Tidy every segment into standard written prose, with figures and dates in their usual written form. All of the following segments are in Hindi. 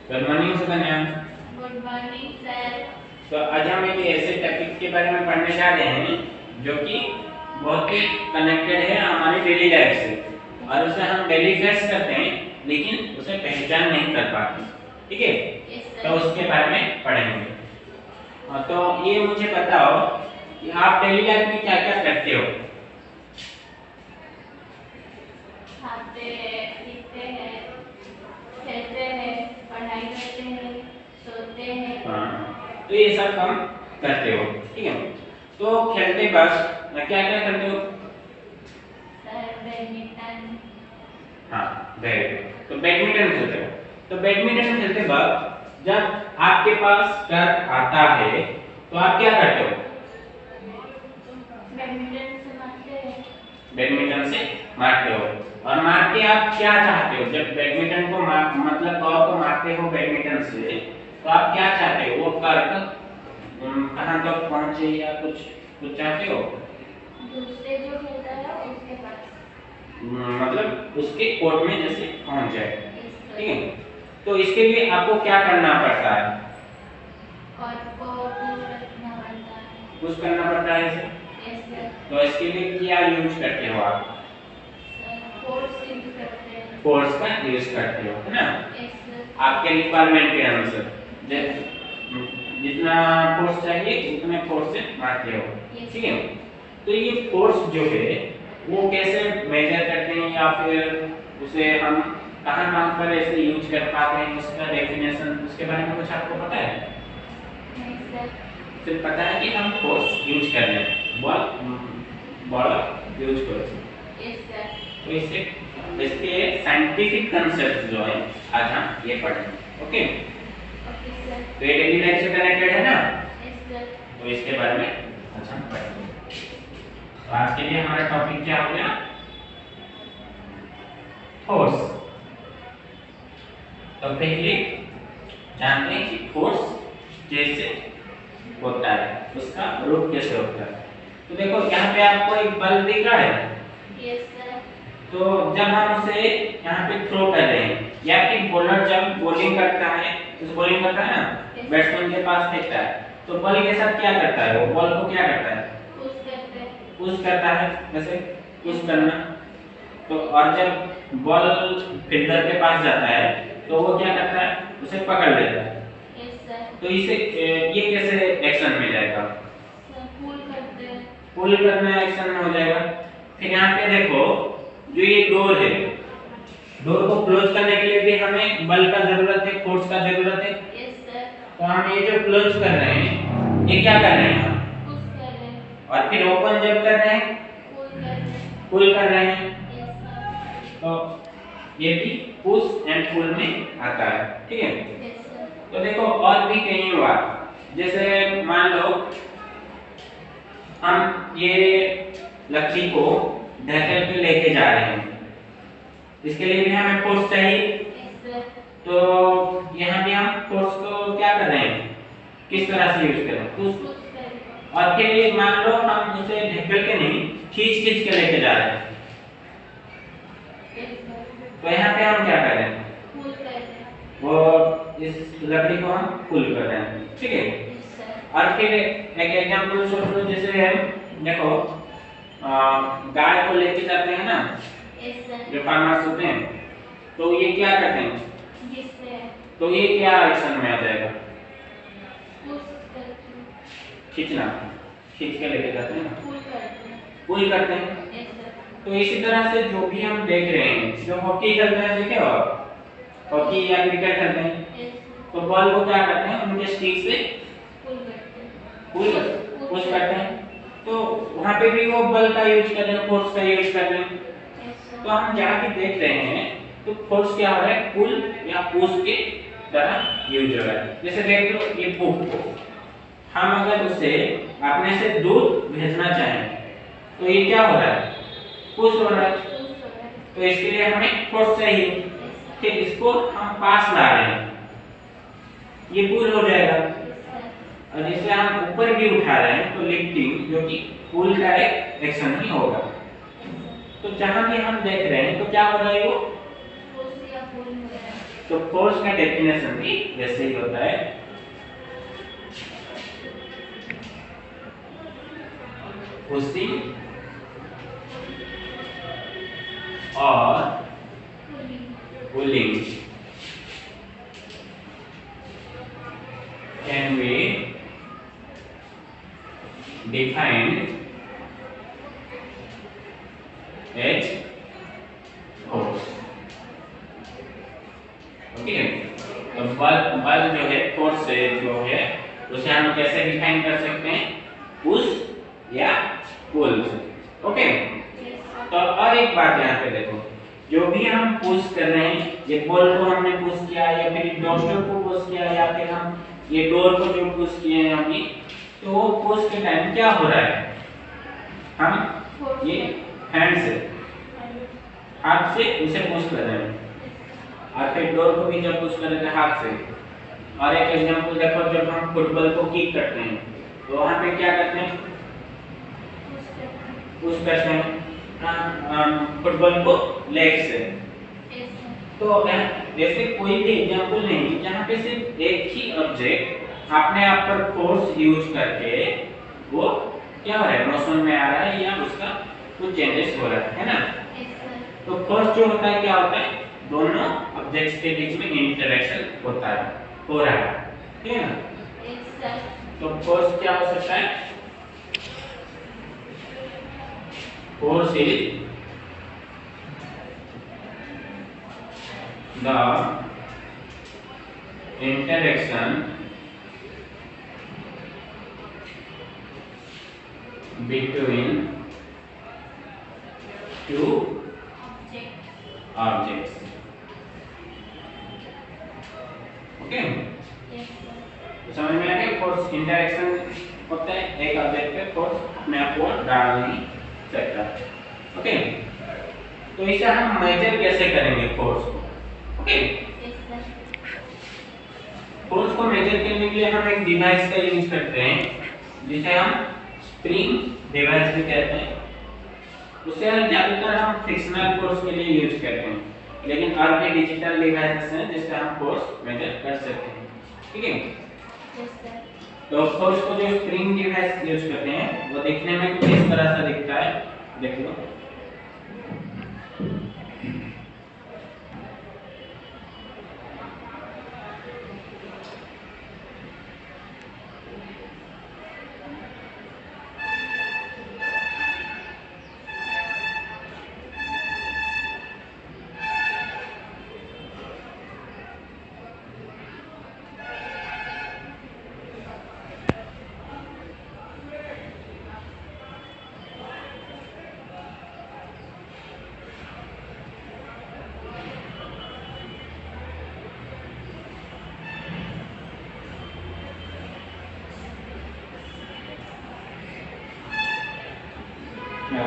Good morning Sukanya. Good morning sir. तो आज हम एक ऐसे टॉपिक के बारे में पढ़ने जा रहे हैं जो कि बहुत ही कनेक्टेड है हमारी डेली लाइफ से, और उसे हम डेली फेस करते हैं लेकिन उसे पहचान नहीं कर पाते। ठीक है, तो उसके बारे में पढ़ेंगे। तो ये मुझे बताओ कि आप डेली लाइफ में क्या क्या करते हो। खाते हैं, पीते हैं, खेलते हैं, पढ़ाई करते हैं, सोते हैं। हाँ, तो ये सब हम करते हो। ठीक है, तो खेलते वक्त क्या क्या करते हो। Sir badminton. हाँ, वेरी गुड। तो बैडमिंटन खेलते हो। तो बैडमिंटन खेलते वक्त जब आपके पास कर्क आता है तो आप क्या करते हो। बैडमिंटन से मारते हैं। बैडमिंटन से मारते हो, और मार के आप क्या चाहते हो। जब बैडमिंटन को मतलब बॉल को मारते हो बैडमिंटन से, तो आप क्या चाहते हो, वो कर्क कहाँ तक पहुंचे या कुछ कुछ चाहते हो। दूसरे जो खेलता है उसके पास। मतलब उसके कोर्ट में जैसे पहुंच जाए। Yes, sir. ठीक है, तो इसके लिए आपको क्या करना पड़ता है। और को पुश करना पड़ता है। पुश करना पड़ता है इसे। Yes, sir. तो इसके लिए क्या यूज करते हो आप। सर फोर्स यूज करते हैं। फोर्स का यूज करते हो, है ना। Yes, sir. आपके रिक्वायरमेंट के अनुसार जितना फोर्स चाहिए उतने फोर्स से मारते हो। Yes. ठीक है, तो ये फोर्स जो है वो कैसे मेजर करते हैं, या फिर उसे हम कहाँ कहाँ पर ऐसे यूज कर पाते हैं, उसका डेफिनेशन उसके बारे में कुछ आपको पता है। नहीं सर। सिर्फ पता है कि हम फोर्स यूज कर रहे हैं, बॉल यूज करो। Yes, sir. तो इसके साइंटिफिक कंसेप्ट जो है आज हम ये पढ़ेंगे। Okay, Okay, sir. तो ये डेली लाइफ से कनेक्टेड है ना, Yes, sir. तो इसके बारे में आज हम पढ़ेंगे। तो आज के लिए हमारा टॉपिक क्या हो गया, फोर्स। तो पहले जानते हैं कि फोर्स कैसे होता है, उसका रूप कैसे होता है। तो देखो यहाँ पे आपको एक बल दिख रहा है। Yes, sir. तो जब हम उसे यहाँ पे थ्रो कर रहे हैं, या फिर बॉलर जब बॉलिंग करता है, तो बॉलिंग करता है ना, बैट्समैन के पास फेंकता है, तो बॉल के साथ क्या करता है, वो बॉल को क्या करता है, पुश करते हैं। पुश करता है, जैसे पुश करना। तो और जब बॉल फील्डर के पास जाता है तो वो क्या करता है, उसे पकड़ लेता है। Yes, sir. तो इसे ये कैसे एक्शन में जाएगा, सर पुल करते हैं। पुल करना एक्शन में हो जाएगा। फिर यहाँ पे देखो जो ये डोर है, डोर को क्लोज करने के लिए भी हमें बल का जरूरत है, फोर्स का जरूरत है। Yes, sir. तो हम ये जो क्लोज कर रहे हैं ये क्या कर रहे हैं हम, पुश कर रहे हैं। और फिर ओपन जब कर रहे हैं पुल कर रहे हैं। पुल कर रहे हैं। Yes, sir. तो ये भी पुश एंड पुल में आता है। ठीक है, Yes, sir. तो देखो और भी कई बात, जैसे मान लो हम ये लकड़ी को ढकेल के लेके जा रहे हैं, इसके लिए भी हमें फोर्स चाहिए। Yes, sir. तो यहाँ भी हम फोर्स को क्या कर रहे हैं, किस तरह से यूज कर रहे हैं, पुश। पुश कर रहे हैं। और फिर ये मान लो हम उसे ढकेल के नहीं, खींच खींच के लेके जा रहे हैं, Yes, sir. तो यहाँ पे हम क्या कर रहे हैं, पुल कर रहे हैं। वो इस लकड़ी को हम पुल कर रहे हैं। ठीक है, Yes, sir. और फिर एक एग्जांपल सोच लो, जैसे देखो गाय को लेके जाते हैं ना, Yes, sir. जो फार्मर्स होते हैं, तो ये क्या करते हैं, Yes, sir. तो ये क्या एक्शन में आ जाएगा, पुश करते हैं। खींचना, खींच के लेके जाते हैं ना, पुल करते हैं। पुल करते हैं। Yes, sir. तो इसी तरह से जो भी हम देख रहे हैं, जो हॉकी खेलते हैं, देखे हो आप, हॉकी या क्रिकेट खेलते हैं, Yes, sir. तो बॉल को क्या करते हैं, उनके स्टिक से पुल करते हैं। पुश करते हैं। तो वहां पे भी वो बल का यूज कर रहे हैं, फोर्स का यूज कर रहे हैं। Yes, sir. तो हम जहाँ भी देख रहे हैं तो फोर्स क्या हो रहा है, पुल या पुश के तरह यूज हो रहा है। जैसे देख लो ये बुक को हम अगर उसे अपने से दूर भेजना चाहें तो ये क्या हो रहा है, पुश हो रहा है। पुश हो रहा है। तो इसके लिए हमें फोर्स चाहिए। Yes, sir. फिर इसको हम पास ला रहे हैं, ये पुल हो जाएगा। Yes, sir. और इसे हम ऊपर भी उठा रहे हैं तो लिफ्टिंग, जो कि पुल का एक एक्शन ही होगा। Yes, sir. तो जहां भी हम देख रहे हैं तो क्या हो रहा है, वो पुश या पुल हो रहा है। तो फोर्स का डेफिनेशन भी वैसे ही होता है, पुशिंग और pulling can be defined as force. Okay, तो बल जो है, फोर्स जो है, उसे हम कैसे डिफाइन कर सकते हैं? पुश या पुल से। ओके, तो और एक बात यहाँ पे देखो, जो भी हम पुश कर रहे हैं, ये बॉल को हमने पुश किया या फिर डॉस्टर को पुश किया या फिर हम ये डोर को जो पुश किए हैं अभी, तो वो पुश के टाइम क्या हो रहा है? हम ये हैंड से, हाथ से उसे पुश कर रहे हैं, और फिर डोर को भी जब पुश कर रहे हैं हाथ से। और एक एग्जांपल देखो, जब हम फुटबॉल को किक करते हैं तो वहां पे क्या करते हैं? पुश करते हैं फुटबॉल को लेग से। तो जैसे कोई भी एग्जांपल नहीं जहाँ पे सिर्फ एक ही ऑब्जेक्ट अपने आप पर फोर्स यूज करके वो क्या हो रहा है, मोशन में आ रहा है या उसका कुछ चेंजेस हो रहा है ना। तो फोर्स जो होता है क्या होता है, दोनों ऑब्जेक्ट्स के बीच में इंटरेक्शन होता है, हो रहा है, ठीक है ना। तो फोर्स क्या हो सकता है? Force is the interaction between two objects. Okay, समझ में आ गया? फोर्स इंटरेक्शन होता है, एक ऑब्जेक्ट पे फोर्स अपने आप को डाल नहीं सकता। ओके, तो इसे हम मेजर कैसे करेंगे फोर्स को? ओके, फोर्स को मेजर करने के लिए हम एक डिवाइस का यूज करते हैं जिसे हम स्प्रिंग डिवाइस भी कहते हैं। उसे ज्यादातर हम फ्रिक्शनल फोर्स के लिए यूज करते हैं, लेकिन और भी डिजिटल डिवाइसेस हैं जिससे हम फोर्स मेजर कर सकते हैं, ठीक है। तो फोर्स को जो स्प्रिंग डिवाइस यूज करते हैं वो देखने में कुछ इस तरह से दिखता है, देख लो।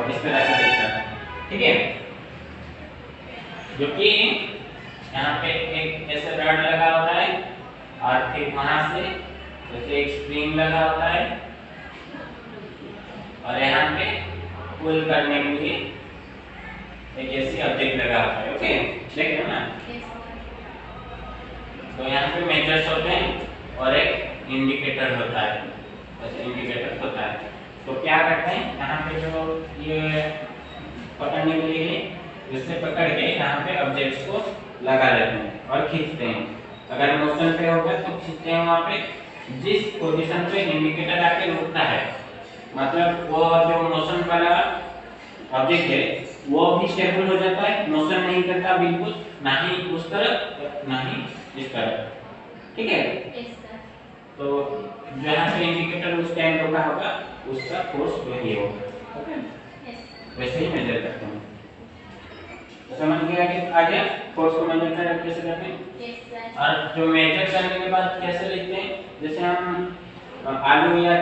इस तरह से दिखता है, ठीक है। जो कि यहाँ पे एक ऐसे रड लगा होता है और फिर वहां से जैसे एक स्प्रिंग लगा होता है और यहाँ पे पुल करने के लिए एक ऐसी ऑब्जेक्ट लगा होता है। ओके, देख रहे हो ना। तो यहाँ पे मेजर्स होते हैं और एक इंडिकेटर होता है, ऐसे इंडिकेटर होता है। तो क्या करते हैं, यहाँ पे जो ये पकड़ने के लिए जिससे पकड़ के यहाँ पे ऑब्जेक्ट्स को लगा देते हैं और खींचते हैं। अगर मोशन पे होगा तो खींचते हैं वहाँ पे, जिस पोजीशन पे इंडिकेटर आके रुकता है, मतलब वो जो मोशन वाला ऑब्जेक्ट है वो भी स्टेबल हो जाता है, मोशन नहीं करता बिल्कुल, ना ही उस तरफ ना ही इस तरफ, ठीक है। तो जहाँ पे इंडिकेटर उस टाइम रुका होगा उसका फोर्स वही होगा। ओके, वैसे ही मेजर करते हैं। तो समझ गया कि आगे फोर्स को मेजर करना कैसे करते हैं। और जो मेजर करने के बाद कैसे लिखते हैं, जैसे हम आलू या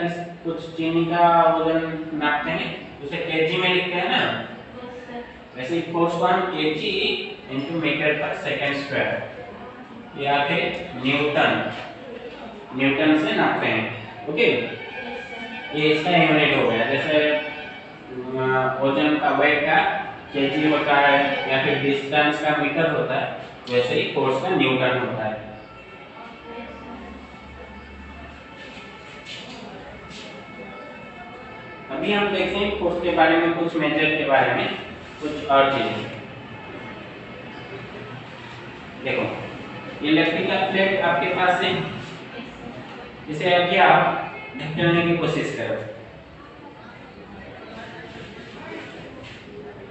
कुछ चीनी का वजन नापते हैं उसे केजी में लिखते हैं ना, वैसे ही फोर्स को हम केजी इनटू मीटर पर सेकंड स्क्वायर या फिर न्यूटन से नापते हैं। ओके, ये इसका यूनिट हो गया। जैसे वजन का वेट का केजी होता है या फिर डिस्टेंस का मीटर होता है, वैसे ही फोर्स का न्यूटन होता है। अभी हम देखते हैं फोर्स के बारे में, कुछ मेजर के बारे में, कुछ और चीजें। देखो, ये लकड़ी का प्लेट आपके पास है, इसे अभी आप ढकने की कोशिश करो।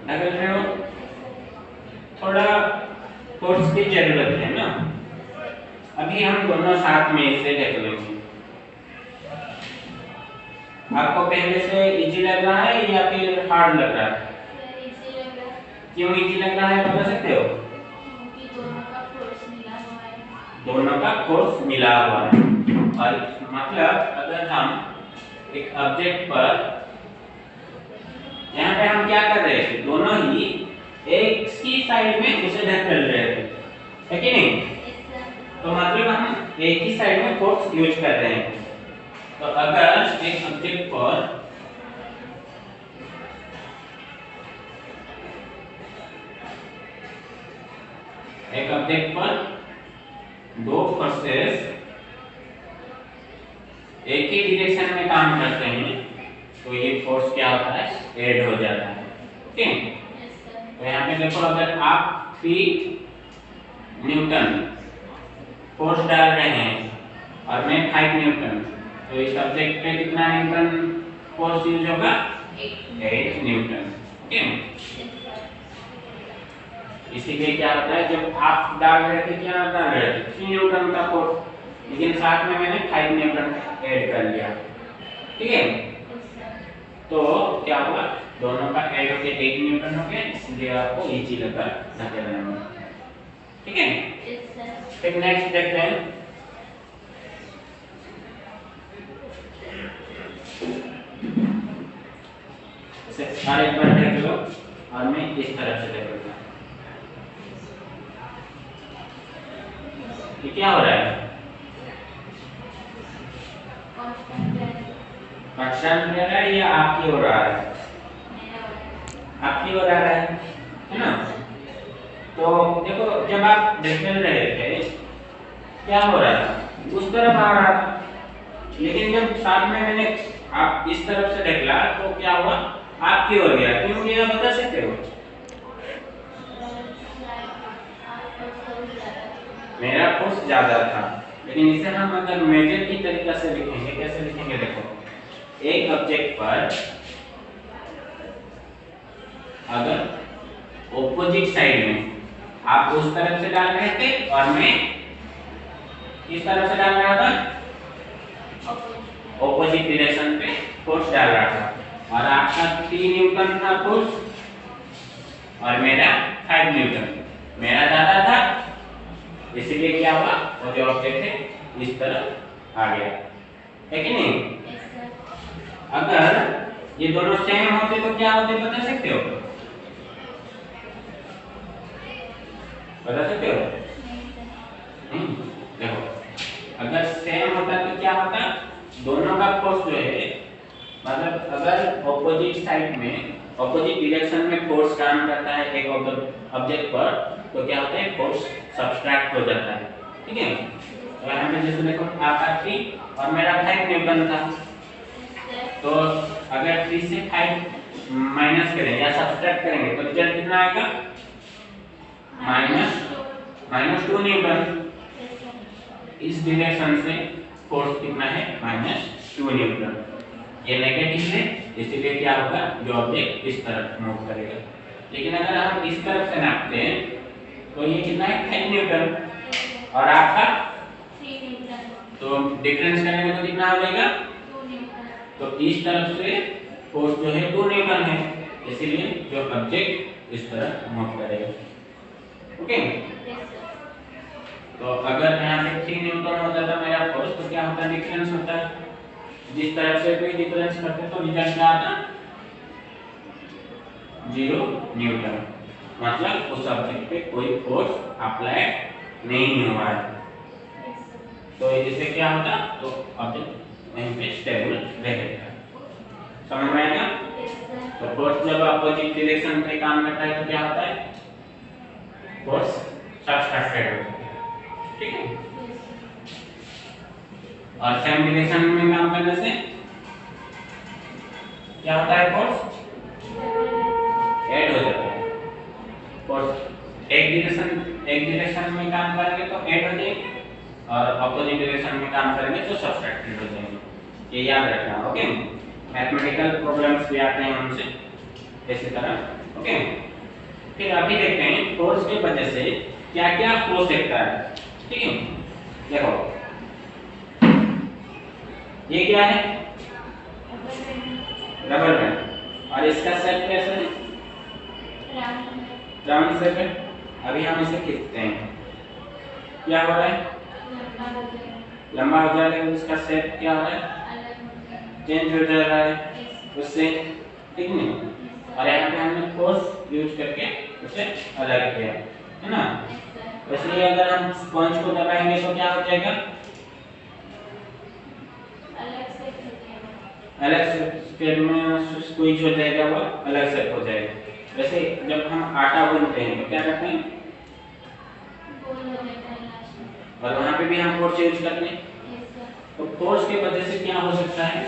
ढक रहे हो, थोड़ा फोर्स की जरूरत है ना। अभी हम दोनों साथ में इसे ढक लेंगे। आपको पहले से इजी लग रहा है या फिर हार्ड लग रहा है? इजी लग रहा है। क्यों इजी लग रहा है बता सकते हो? क्योंकि दोनों का फोर्स मिला हुआ है। दोनों का फोर्स मिला हुआ है। और मतलब अगर हम एक ऑब्जेक्ट पर, यहाँ पे हम क्या कर रहे थे, दोनों ही एक ही साइड में उसे ढकेल रहे थे, है कि नहीं? तो मतलब हम एक ही साइड में फोर्स यूज कर रहे हैं। तो अगर एक ऑब्जेक्ट पर दो फोर्सेस एक ही डायरेक्शन में काम करते हैं, तो ये फोर्स क्या होता है, ऐड हो जाता है। ओके, तो यहाँ पे देखो, अगर आप 3 न्यूटन फोर्स डाल रहे हैं और मैं 5 न्यूटन, तो इस ऑब्जेक्ट पे कितना न्यूटन फोर्स यूज होगा? 8 न्यूटन। ओके, इसीलिए क्या होता है, जब आप डाल रहे थे, क्या डाल रहे थे, 3 न्यूटन का फोर्स, लेकिन साथ में मैंने 5 न्यूटन ऐड कर लिया। ठीक है, तो क्या हुआ, दोनों का ऐड होके 8 न्यूटन हो गया, इसलिए आपको इजी लगा धकेलने में। ठीक है, फिर नेक्स्ट देखते हैं। और एक बार देख लो, और मैं इस तरफ से देख लूंगा। ये क्या हो रहा है? कांस्टेंट रह रहा है या आपकी ओर आ रहा है? आपकी ओर आ रहा है ना? तो देखो, जब आप ढकेल रहे थे, क्या हो रहा था, उस तरफ आ रहा था, लेकिन जब साथ में मैंने आप इस तरफ से ढकेला, तो क्या हुआ, आपकी ओर गया। क्यों गया बता सकते हो? मेरा फोर्स ज्यादा था, लेकिन इसे हम अगर मेजर की तरीके से लिखेंगे, कैसे लिखेंगे? देखो, एक ऑब्जेक्ट पर अगर ऑपोजिट साइड में आप उस तरफ से डाल रहे थे और मैं किस तरफ से डाल रहा था, ऑपोजिट डायरेक्शन पे फोर्स डाल रहा था, और आपका 3 न्यूटन था फोर्स और मेरा 5 न्यूटन, मेरा ज्यादा था, इसीलिए क्या हुआ, वो जो ऑब्जेक्ट है इस तरफ आ गया, है कि नहीं? अगर ये दोनों सेम होते तो क्या होते बता सकते हो? बता सकते हो? नहीं। देखो, अगर सेम होता तो क्या होता, दोनों का फोर्स जो है, मतलब अगर ऑपोजिट साइड में, ऑपोजिट डायरेक्शन में फोर्स काम करता है एक ऑब्जेक्ट पर, तो क्या होता है, फोर्स सब्सट्रैक्ट हो जाता है। ठीक है, तो यहाँ पे जैसे देखो, आपका 3 और मेरा 5 न्यूटन था, तो अगर 3 से 5 माइनस करें या सब्सट्रैक्ट करेंगे, तो रिजल्ट कितना आएगा, -2 न्यूटन। इस डायरेक्शन से फोर्स कितना है, -2 न्यूटन। ये नेगेटिव है, इसीलिए क्या होगा, जो ऑब्जेक्ट इस तरफ मूव करेगा। लेकिन अगर हम इस तरफ से नापते हैं, तो ये कितना है, 5 न्यूटन, और आपका 3 न्यूटन, तो डिफरेंस करेंगे तो कितना हो जाएगा, 2 न्यूटन। तो इस तरफ से फोर्स जो है 2 न्यूटन है, इसीलिए जो ऑब्जेक्ट इस तरफ मूव करेगा। ओके, तो अगर यहाँ पे 3 न्यूटन होता था मेरा फोर्स, तो क्या होता, डिफरेंस होता है, जिस तरफ से कोई डिफरेंस करते तो रिजल्ट क्या आता, 0 न्यूटन, मतलब उस ऑब्जेक्ट पे कोई फोर्स अप्लाई नहीं हुआ है। तो इससे क्या होता, तो ऑब्जेक्ट वहीं पे स्टेबल रहेगा। समझ में आएगा? तो फोर्स जब अपोजिट डायरेक्शन पे काम करता है, तो क्या होता है, फोर्स सब्सट्रैक्टेड हो जाएगा, ठीक है। yes, और सेम डायरेक्शन में काम करने से क्या होता है, फोर्स ऐड हो जाता है। फोर्स एक डायरेक्शन में काम करेंगे तो ऐड हो जाएगी, और अपोजिट डायरेक्शन में काम करेंगे तो सब्सट्रैक्टेड हो जाएंगे। ये याद रखना, ओके। मैथमेटिकल प्रॉब्लम्स भी आते हैं उनसे इसी तरह, ओके। फिर अभी देखते हैं फोर्स की वजह से क्या क्या हो सकता है, ठीक है। देखो ये क्या है, रबर बैंड, और इसका शेप कैसा है, राउंड शेप है। अभी हम इसे खींचते हैं, क्या हो रहा है, लंबा हो जा रहा है, उसका शेप क्या हो रहा है, चेंज हो जा रहा है उससे, ठीक नहीं। और यहाँ पे हमने फोर्स यूज करके उसे अलग किया, है ना। इसलिए अगर हम स्पंज को दबाएंगे तो क्या हो जाएगा, अलग शेप में स्क्वीज हो जाएगा, वो अलग शेप हो जाएगा। वैसे जब हम आटा गूंथते हैं तो क्या करते हैं, और वहां पे भी हम फोर्स यूज करते हैं। तो फोर्स की वजह से क्या हो सकता है,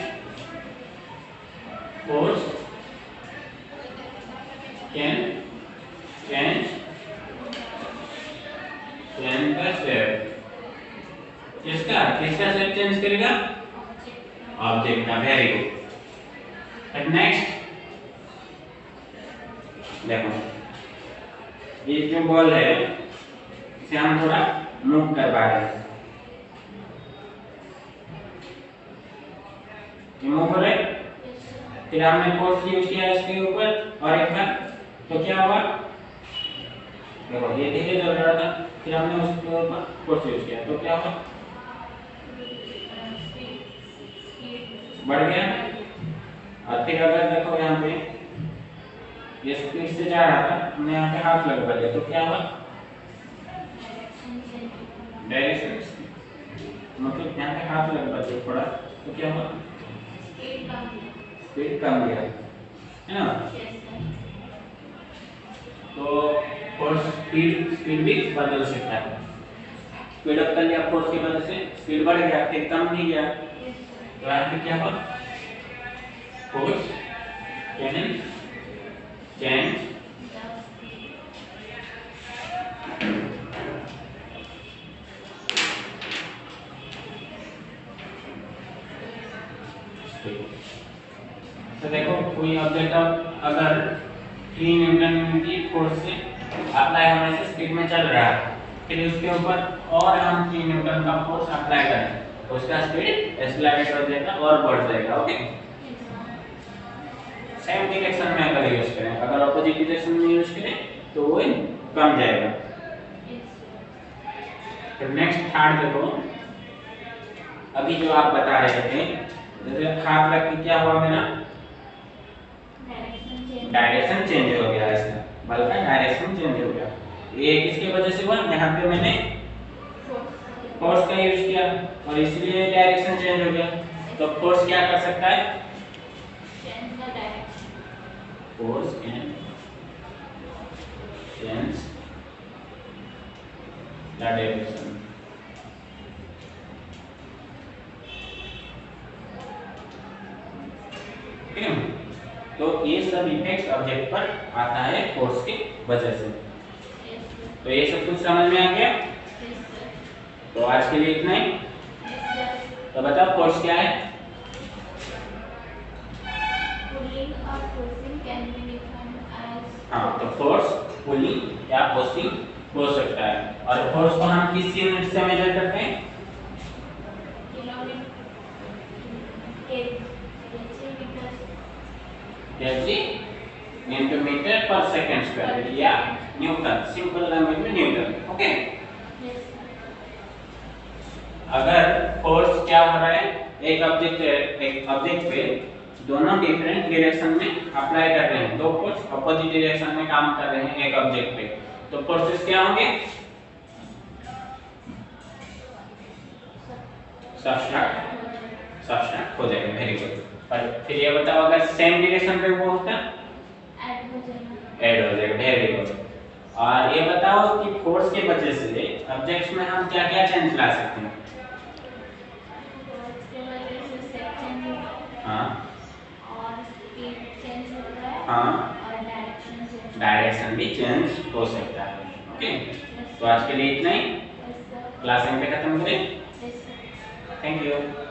force can change the shape. किसका शेप चेंज करेगा, ऑब्जेक्ट का। Very good. नेक्स्ट देखो, ये जो बॉल है इसे हम थोड़ा मूव करवा रहे हैं, ये मूव हो रहा है। फिर हमने फोर्स यूज किया इसके ऊपर और एक बार, तो क्या हुआ, देखो ये धीरे चल रहा था, फिर हमने उसके ऊपर फोर्स यूज किया तो क्या हुआ, बढ़ गया। और फिर अगर देखो यहाँ पे ये स्पीड से जा रहा था, हमने यहाँ पे हाथ लगवा दिया तो क्या हुआ, डायरेक्शन, मतलब यहाँ पे हाथ लगवा दिया थोड़ा तो क्या हुआ, स्पीड कम गया, है ना। तो फोर्स स्पीड भी बदल सकता है। स्पीड अप कर लिया फोर्स की वजह से, स्पीड बढ़ गया, फिर कम नहीं गया, तो यहाँ पे क्या हुआ, फोर्स कैन चेंज तो देखो कोई ऑब्जेक्ट अगर 3 न्यूटन की फोर्स से अप्लाई होने से स्पीड में चल रहा है, फिर उसके ऊपर और हम 3 न्यूटन का फोर्स अप्लाई करें तो उसका स्पीड एक्सेलरेट हो जाएगा और बढ़ जाएगा, ओके। सेम डायरेक्शन में अगर यूज करें, अगर अपोजिट डायरेक्शन में यूज करें तो वो कम जाएगा। फिर नेक्स्ट थर्ड देखो, अभी जो आप बता रहे थे, जैसे हाथ रख के क्या हुआ मेरा, डायरेक्शन चेंज हो गया, इसका बल का डायरेक्शन चेंज हो गया। ये किसकी वजह से हुआ, यहाँ पे मैंने फोर्स का यूज किया और इसलिए डायरेक्शन चेंज हो गया। तो फोर्स क्या कर सकता है, force can change the direction. तो ये सब इफेक्ट ऑब्जेक्ट पर आता है फोर्स की वजह से। तो ये सब कुछ समझ में आ गया। तो आज के लिए इतना ही। तो बताओ फोर्स क्या है। हाँ, तो फोर्स पुलिंग या फोर्सिंग हो सकता है। और फोर्स को हम किस यूनिट से मेजर करते हैं, kg into मीटर पर सेकंड स्क्वायर या न्यूटन, सिंपल लैंग्वेज में न्यूटन, ओके। अगर फोर्स क्या हो रहा है, एक ऑब्जेक्ट पे दोनों डिफरेंट डायरेक्शन में अप्लाई कर रहे हैं, दो फोर्स अपोजिट डायरेक्शन में काम कर रहे हैं एक ऑब्जेक्ट पे, तो फोर्सेस क्या होंगे, सब्सट्रैक्ट हो जाएगा। Very good. और फिर ये बताओ अगर सेम डायरेक्शन पे वो होता ऐड हो जाएगा। Very good. और ये बताओ कि फोर्स के वजह से ऑब्जेक्ट्स में हम क्या क्या चेंज ला सकते हैं? उसके वजह से सेक्शन हाँ और स्पीड चेंज होता है हाँ, और डायरेक्शन चेंज डायरेक्शन भी चेंज हो सकता है। ओके, तो आज के लिए इतना ही, क्लास यहीं पे खत्म करें। होता है। Thank you.